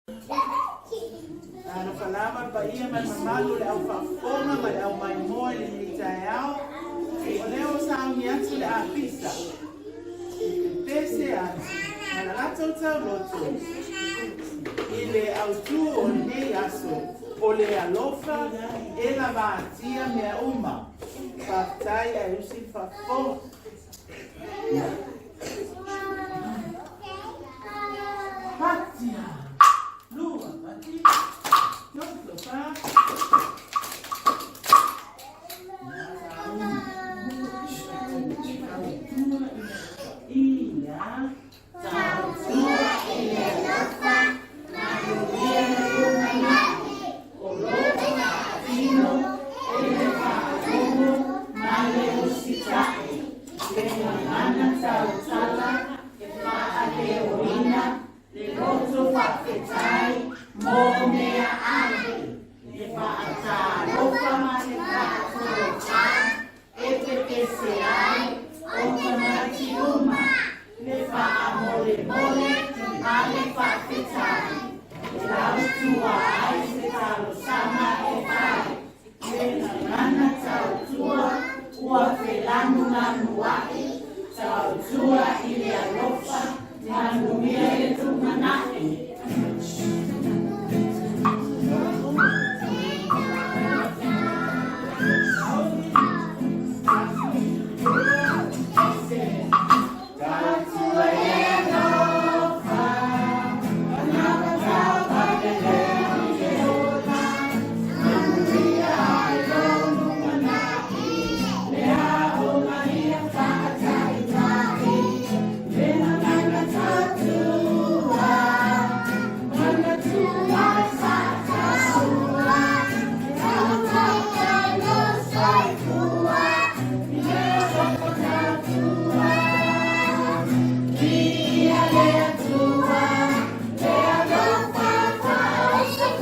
Ano kalaman ba iya man mamalo le au whakona mai au mai moe le ni tae au. O leo sa au ni atu le Aapica. Pese atu. Mana lato tau loto. I le au tu o nei aso. O le alofa e la vaatia mea uma. Whaktai a usi whakona. Patia. Lua, patia. Notlo pa. Ia. Tau tua ile lofa. Maruia lumanahi. O lofa na atino. Ele whaarumu. Male usitai. Lena mana tau tala. E wha leoina. Le roto whakwetai. Mo mea ane. Le whaata lofa ma le whaatoro tā. E pepe se ai. O kanati uma. Le whaa mole mole. Ma le whakwetai. E lau tua ai se talo sama e whai. Le ngana tau tua. Ua whelanu nganu wai. Tau tua i le alofa. Nganu mea e tumanahi.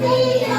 Be